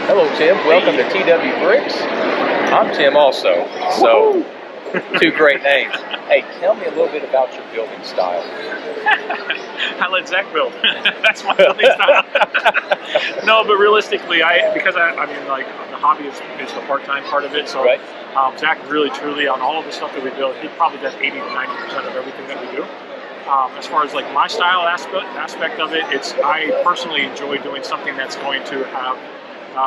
Hello, Tim. Welcome to TW Bricks. I'm Tim also. So, two great names. Hey, tell me a little bit about your building style. I let Zach build. That's my building style. No, but realistically, because I mean, like, the hobby is the part-time part of it. So, right. Zach really, truly, on all of the stuff that we build, he probably does 80 to 90% of everything that we do. As far as like my style aspect of it, I personally enjoy doing something that's going to have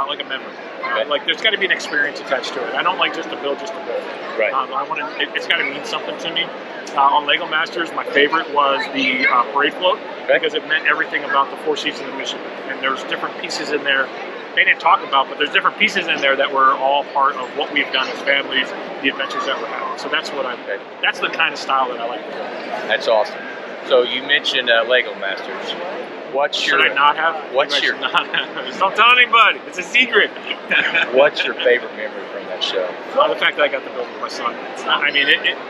like a memory. Okay. Like there's got to be an experience attached to it. I don't like just to build. Right. It's got to mean something to me. On Lego Masters, my favorite was the parade float, because it meant everything about the Four Seasons of Michigan. And there's different pieces in there they didn't talk about, but there's different pieces in there that were all part of what we've done as families, the adventures that we're having. So that's that's the kind of style that I like to do. That's awesome. So you mentioned Lego Masters. Should I not have? Don't tell anybody. It's a secret. What's your favorite memory from that show? The fact that I got to build with my son. I mean,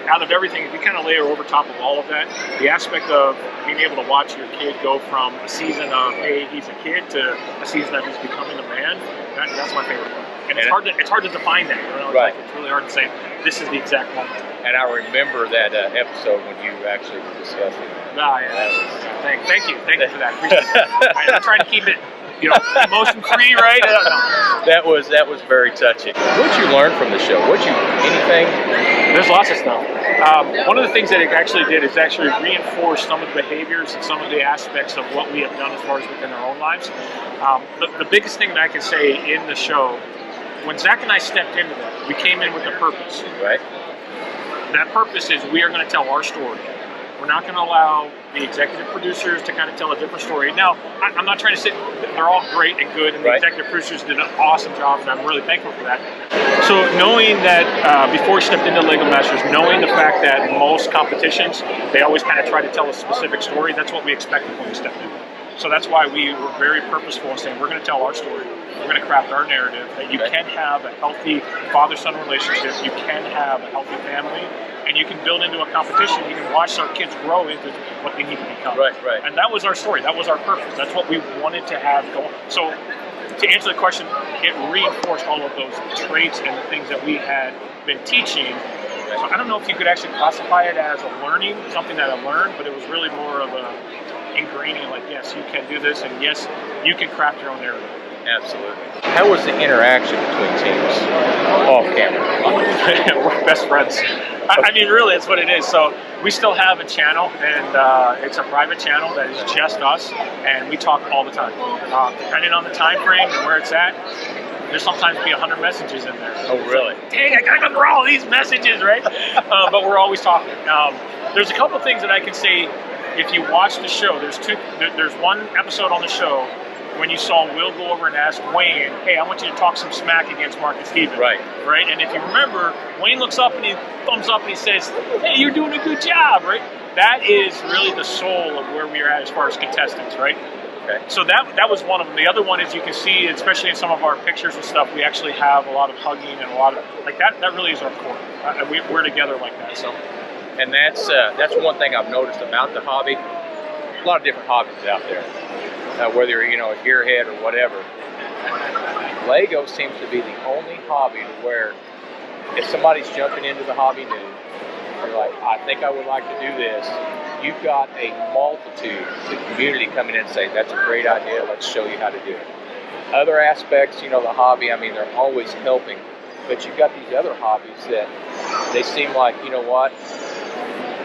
out of everything, if you kind of layer over top of all of that, the aspect of being able to watch your kid go from a season of, hey, he's a kid, to a season that he's becoming a man, that's my favorite one. And it's hard to define that. You know? Right. It's really hard to say, this is the exact moment. And I remember that episode when you actually were discussing it. Thank you for that. Appreciate that. I'm trying to keep it, emotion free, right? That was very touching. What'd you learn from the show? Anything? There's lots of stuff. One of the things that it actually did is actually reinforce some of the behaviors and some of the aspects of what we have done as far as within our own lives. The biggest thing that I can say in the show, when Zach and I stepped into that, we came in with a purpose. Right. That purpose is we are going to tell our story. We're not going to allow the executive producers to kind of tell a different story. Now, I'm not trying to say they're all great and good, and the executive producers did an awesome job, and I'm really thankful for that. So knowing that before we stepped into Lego Masters, knowing the fact that most competitions, they always kind of try to tell a specific story, that's what we expected when we stepped in. So that's why we were very purposeful in saying we're going to tell our story. We're going to craft our narrative, that you can have a healthy father-son relationship, you can have a healthy family, and you can build into a competition. You can watch our kids grow into what they need to become. Right. And that was our story. That was our purpose. That's what we wanted to have go. So to answer the question, it reinforced all of those traits and the things that we had been teaching. So I don't know if you could actually classify it as a learning, something that I learned, but it was really more of a ingraining, like, yes, you can do this, and yes, you can craft your own narrative. Absolutely. How was the interaction between teams off camera? We're best friends. I mean, really, it's what it is. So we still have a channel, and it's a private channel that is just us, and we talk all the time. Depending on the time frame and where it's at, there's sometimes be 100 messages in there. Oh, really? Dang, I gotta go through all these messages, right? But we're always talking. There's a couple things that I can say. If you watch the show, there's one episode on the show when you saw Will go over and ask Wayne, hey, I want you to talk some smack against Mark and Steven. Right. And if you remember, Wayne looks up and he thumbs up and he says, hey, you're doing a good job, right? That is really the soul of where we are at as far as contestants, right? Okay. So that was one of them. The other one is, you can see, especially in some of our pictures and stuff, we actually have a lot of hugging and a lot of, like, that really is our core. We're together like that, so. And that's one thing I've noticed about the hobby. A lot of different hobbies out there, whether you're a gearhead or whatever. Lego seems to be the only hobby where if somebody's jumping into the hobby new, you're like, I think I would like to do this. You've got a multitude, the community coming in and saying, that's a great idea, let's show you how to do it. Other aspects, the hobby, I mean, they're always helping. But you've got these other hobbies that they seem like, you know what,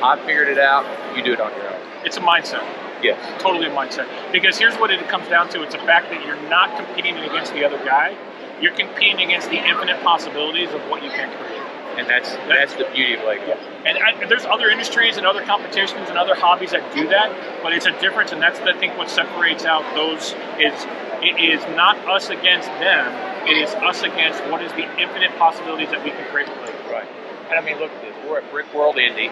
I figured it out, you do it on your own. It's a mindset. Yes. Totally a mindset. Because here's what it comes down to. It's the fact that you're not competing against the other guy. You're competing against the infinite possibilities of what you can create. And that's the beauty of Lego. Yeah. And there's other industries and other competitions and other hobbies that do that, but it's a difference, and that's, I think, what separates out those is it is not us against them, it is us against what is the infinite possibilities that we can create with Lego. Right. And I mean, look at this. We're at Brick World Indy,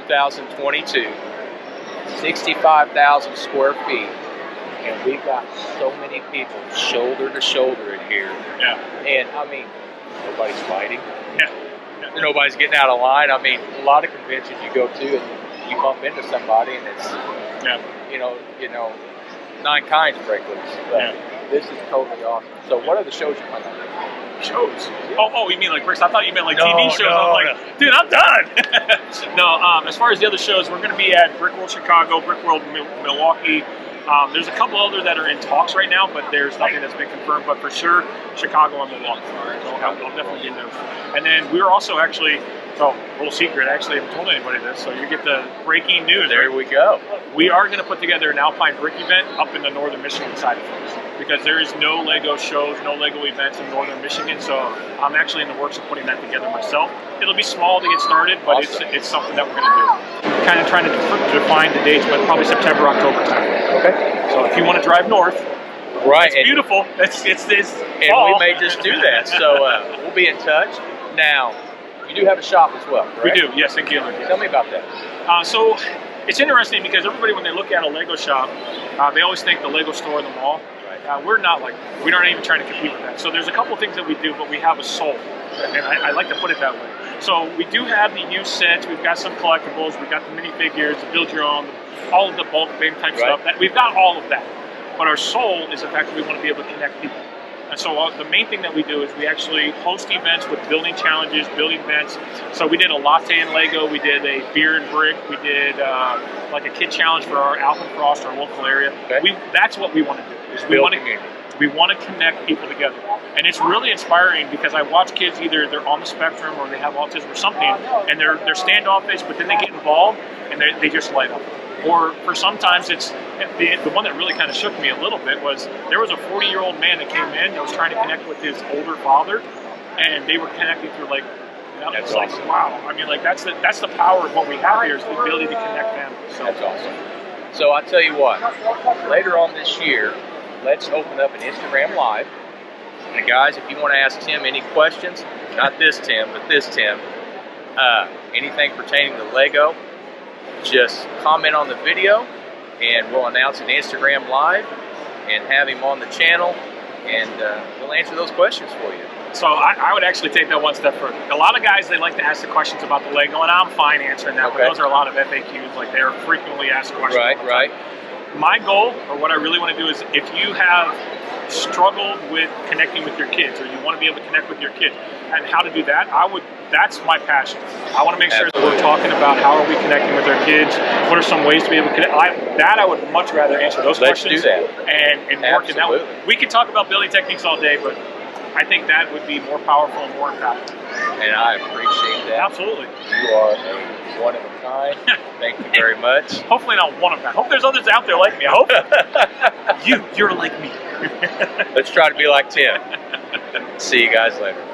2022, 65,000 square feet, and we've got so many people shoulder to shoulder in here. Yeah. And I mean, nobody's fighting. Yeah. Nobody's getting out of line. I mean, a lot of conventions you go to and you bump into somebody and it's, 9 kinds of break loose. But This is totally awesome. So what are the shows you're planning on doing? Shows? Oh, you mean like bricks? I thought you meant like No, TV shows. no, I'm like, dude, I'm done. No, as far as the other shows, we're going to be at Brick World Chicago, Brick World Milwaukee. There's a couple other that are in talks right now, but there's nothing that's been confirmed. But for sure, Chicago and Milwaukee. So I'll definitely get those. And then we're also actually, a little secret, actually, I haven't told anybody this, so you get the breaking news. There we go. We are going to put together an Alpine Brick event up in the northern Michigan side of things, because there is no Lego shows, no Lego events in northern Michigan, so I'm actually in the works of putting that together myself. It'll be small to get started, but awesome. it's something that we're going to do. Kind of trying to define the dates, but probably September, October time. Okay. So if you want to drive north, right, it's beautiful. It's this and fall. we may just do that. So we'll be in touch. Now, you do have a shop as well, correct? We do, yes, in Gillen. Yes. Tell me about that. So it's interesting because everybody, when they look at a Lego shop, they always think the Lego store in the mall. We're not like, we aren't even trying to compete with that. So there's a couple things that we do, but we have a soul, and I like to put it that way. So we do have the used sets, we've got some collectibles, we've got the minifigures, the build your own, all of the bulk bin type stuff. That we've got all of that. But our soul is the fact that we want to be able to connect people. And so the main thing that we do is we actually host events with building challenges, building events. So we did a latte in Lego, we did a beer and brick, we did like a kid challenge for our Alpenfrost, our local area. Okay. That's what we want to do. Is we want to connect people together. And it's really inspiring because I watch kids, either they're on the spectrum or they have autism or something, and they're standoffish, but then they get involved and they just light up. Or for sometimes it's the one that really kind of shook me a little bit was there was a 40-year-old man that came in that was trying to connect with his older father, and they were connecting through like, that's like awesome. Wow. I mean, like that's the power of what we have here is the ability to connect families. So that's awesome. So I tell you what, later on this year, let's open up an Instagram Live. And guys, if you want to ask Tim any questions, not this Tim, but this Tim, anything pertaining to Lego, just comment on the video and we'll announce an Instagram Live and have him on the channel, and we'll answer those questions for you. So I would actually take that one step further. A lot of guys, they like to ask the questions about the Lego, and I'm fine answering that, but those are a lot of FAQs, like they're frequently asked questions. Right. My goal, or what I really want to do, is if you have struggled with connecting with your kids, or you want to be able to connect with your kids, and how to do that, that's my passion. I want to make sure that we're talking about how are we connecting with our kids, what are some ways to be able to connect. I would much rather answer those questions do that. and work it out. We could talk about building techniques all day, but I think that would be more powerful and more impactful. And I appreciate that. Absolutely. You are a one of a kind. Thank you very much. Hopefully not one of them. I hope there's others out there like me. I hope you're like me. Let's try to be like Tim. See you guys later.